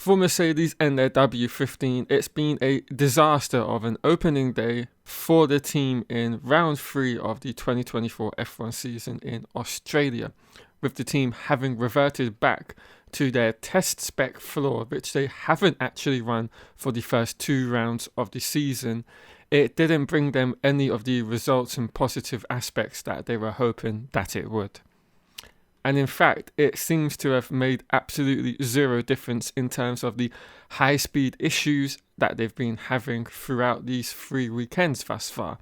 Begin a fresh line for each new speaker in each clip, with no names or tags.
For Mercedes and their W15, it's been a disaster of an opening day for the team in round 3 of the 2024 F1 season in Australia, with the team having reverted back to their test spec floor, which they haven't actually run for the first 2 rounds of the season. It didn't bring them any of the results and positive aspects that they were hoping that it would. And in fact, it seems to have made absolutely zero difference in terms of the high-speed issues that they've been having throughout these 3 weekends thus far.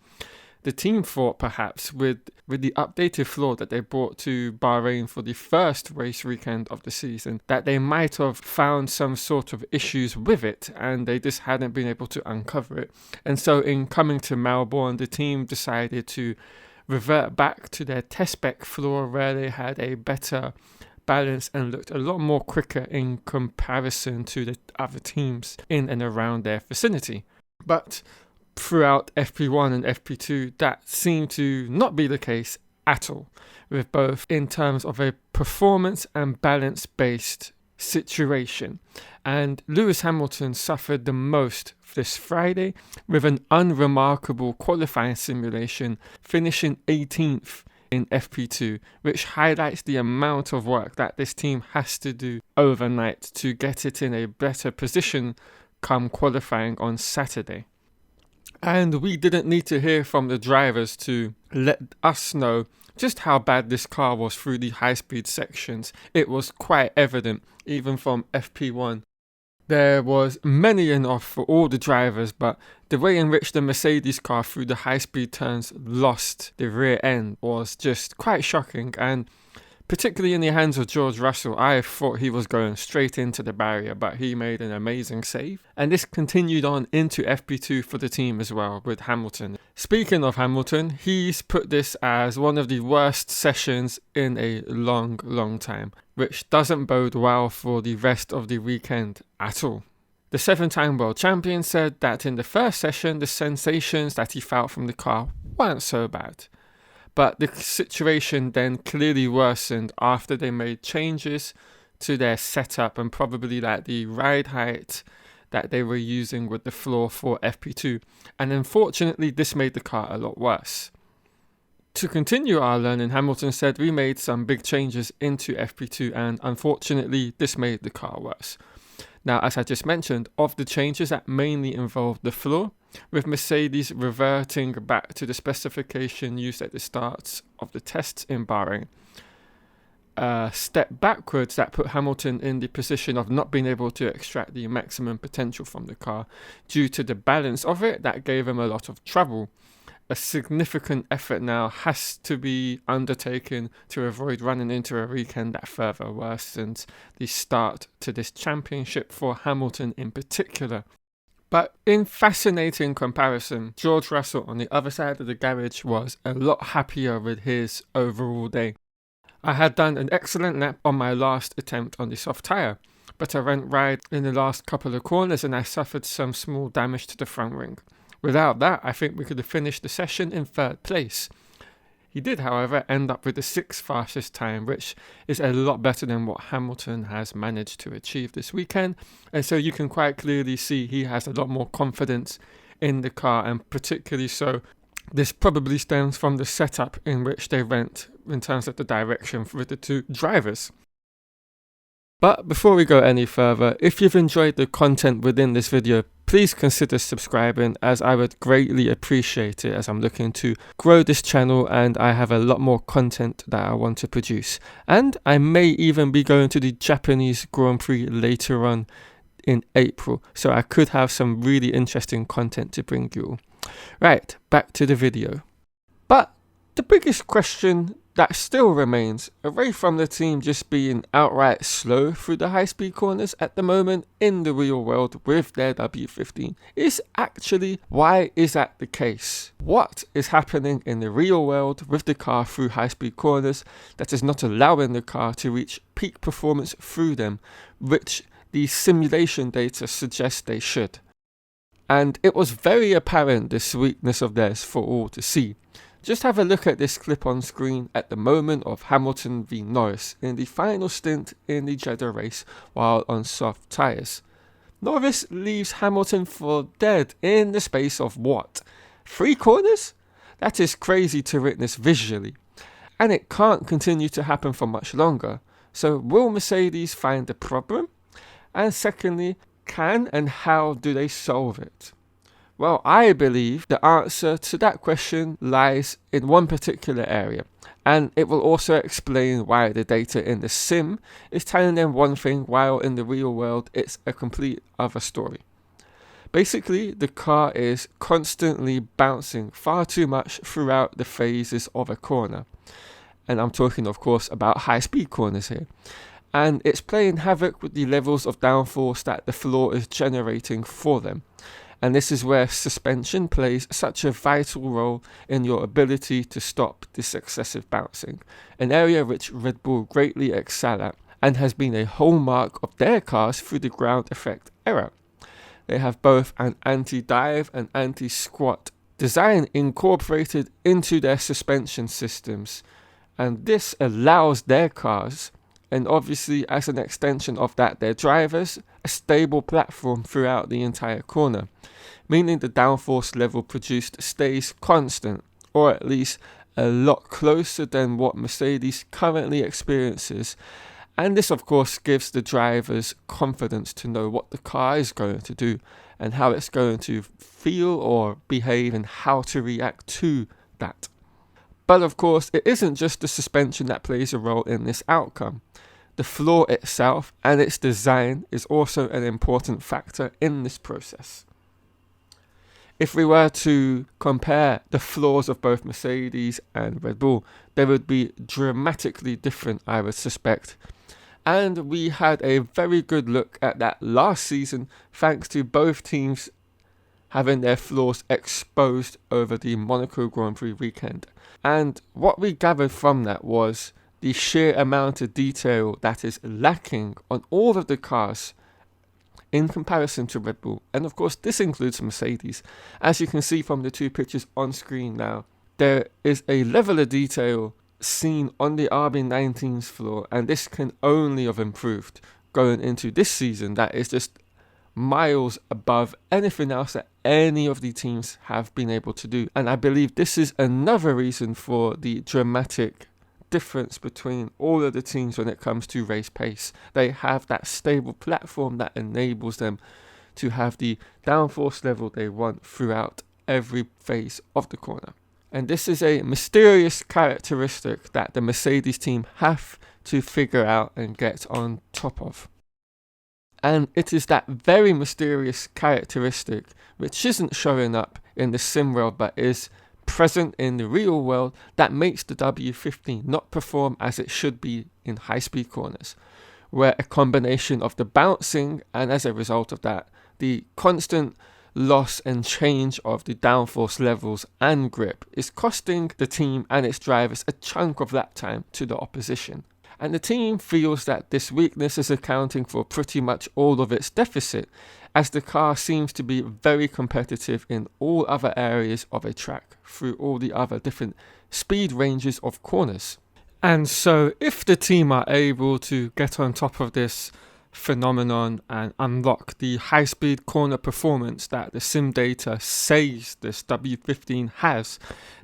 The team thought perhaps with the updated floor that they brought to Bahrain for the first race weekend of the season, that they might have found some sort of issues with it and they just hadn't been able to uncover it. And so in coming to Melbourne, the team decided to revert back to their test spec floor where they had a better balance and looked a lot more quicker in comparison to the other teams in and around their vicinity. But throughout FP1 and FP2, that seemed to not be the case at all, with both in terms of a performance and balance based situation. And Lewis Hamilton suffered the most this Friday with an unremarkable qualifying simulation, finishing 18th in FP2, which highlights the amount of work that this team has to do overnight to get it in a better position come qualifying on Saturday. And we didn't need to hear from the drivers to let us know just how bad this car was through the high-speed sections. It was quite evident, even from FP1. There was many enough for all the drivers, but the way in which the Mercedes car through the high-speed turns lost the rear end was just quite shocking, and particularly in the hands of George Russell, I thought he was going straight into the barrier, but he made an amazing save. And this continued on into FP2 for the team as well, with Hamilton. Speaking of Hamilton, he's put this as one of the worst sessions in a long time, which doesn't bode well for the rest of the weekend at all. The 7-time world champion said that in the first session, the sensations that he felt from the car weren't so bad. But the situation then clearly worsened after they made changes to their setup and probably like the ride height that they were using with the floor for FP2. And unfortunately, this made the car a lot worse. To continue our learning, Hamilton said we made some big changes into FP2 and unfortunately, this made the car worse. Now, as I just mentioned, of the changes that mainly involved the floor, with Mercedes reverting back to the specification used at the start of the tests in Bahrain. A step backwards that put Hamilton in the position of not being able to extract the maximum potential from the car due to the balance of it that gave him a lot of trouble. A significant effort now has to be undertaken to avoid running into a weekend that further worsens the start to this championship for Hamilton in particular. But in fascinating comparison, George Russell on the other side of the garage was a lot happier with his overall day. I had done an excellent lap on my last attempt on the soft tyre, but I went wide in the last couple of corners and I suffered some small damage to the front wing. Without that, I think we could have finished the session in 3rd place. He did, however, end up with the 6th fastest time, which is a lot better than what Hamilton has managed to achieve this weekend. And so you can quite clearly see he has a lot more confidence in the car, and particularly so, this probably stems from the setup in which they went in terms of the direction with the 2 drivers. But before we go any further, if you've enjoyed the content within this video, please consider subscribing, as I would greatly appreciate it, as I'm looking to grow this channel and I have a lot more content that I want to produce. And I may even be going to the Japanese Grand Prix later on in April, so I could have some really interesting content to bring you all. Right, back to the video. But the biggest question that still remains, away from the team just being outright slow through the high-speed corners at the moment in the real world with their W15, is actually, why is that the case? What is happening in the real world with the car through high-speed corners that is not allowing the car to reach peak performance through them, which the simulation data suggests they should? And it was very apparent, this weakness of theirs, for all to see. Just have a look at this clip on screen at the moment of Hamilton v Norris in the final stint in the Jeddah race while on soft tyres. Norris leaves Hamilton for dead in the space of what? 3 corners? That is crazy to witness visually. And it can't continue to happen for much longer. So will Mercedes find the problem? And secondly, can and how do they solve it? Well, I believe the answer to that question lies in one particular area, and it will also explain why the data in the sim is telling them one thing while in the real world it's a complete other story. Basically, the car is constantly bouncing far too much throughout the phases of a corner. And I'm talking, of course, about high-speed corners here. And it's playing havoc with the levels of downforce that the floor is generating for them. And this is where suspension plays such a vital role in your ability to stop this excessive bouncing, an area which Red Bull greatly excel at and has been a hallmark of their cars through the ground effect era. They have both an anti-dive and anti-squat design incorporated into their suspension systems, and this allows their cars, and obviously as an extension of that their drivers, a stable platform throughout the entire corner, meaning the downforce level produced stays constant, or at least a lot closer than what Mercedes currently experiences. And this of course gives the drivers confidence to know what the car is going to do and how it's going to feel or behave and how to react to that. But of course, it isn't just the suspension that plays a role in this outcome. The floor itself and its design is also an important factor in this process. If we were to compare the floors of both Mercedes and Red Bull, they would be dramatically different, I would suspect. And we had a very good look at that last season thanks to both teams having their floors exposed over the Monaco Grand Prix weekend. And what we gathered from that was the sheer amount of detail that is lacking on all of the cars in comparison to Red Bull. And of course this includes Mercedes. As you can see from the 2 pictures on screen now, there is a level of detail seen on the RB19's floor, and this can only have improved going into this season. That is just miles above anything else that any of the teams have been able to do. And I believe this is another reason for the dramatic difference between all of the teams when it comes to race pace. They have that stable platform that enables them to have the downforce level they want throughout every phase of the corner. And this is a mysterious characteristic that the Mercedes team have to figure out and get on top of. And it is that very mysterious characteristic which isn't showing up in the sim world but is present in the real world that makes the W15 not perform as it should be in high-speed corners, where a combination of the bouncing and as a result of that, the constant loss and change of the downforce levels and grip is costing the team and its drivers a chunk of lap time to the opposition. And the team feels that this weakness is accounting for pretty much all of its deficit, as the car seems to be very competitive in all other areas of a track through all the other different speed ranges of corners. And so if the team are able to get on top of this phenomenon and unlock the high-speed corner performance that the sim data says this W15 has,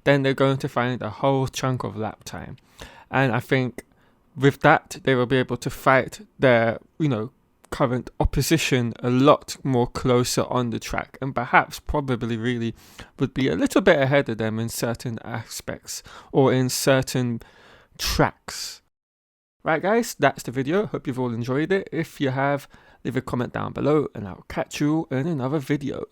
then they're going to find a whole chunk of lap time. And I think with that, they will be able to fight their, current opposition a lot more closer on the track, and perhaps probably really would be a little bit ahead of them in certain aspects or in certain tracks. Right guys, that's the video. Hope you've all enjoyed it. If you have, leave a comment down below and I'll catch you in another video.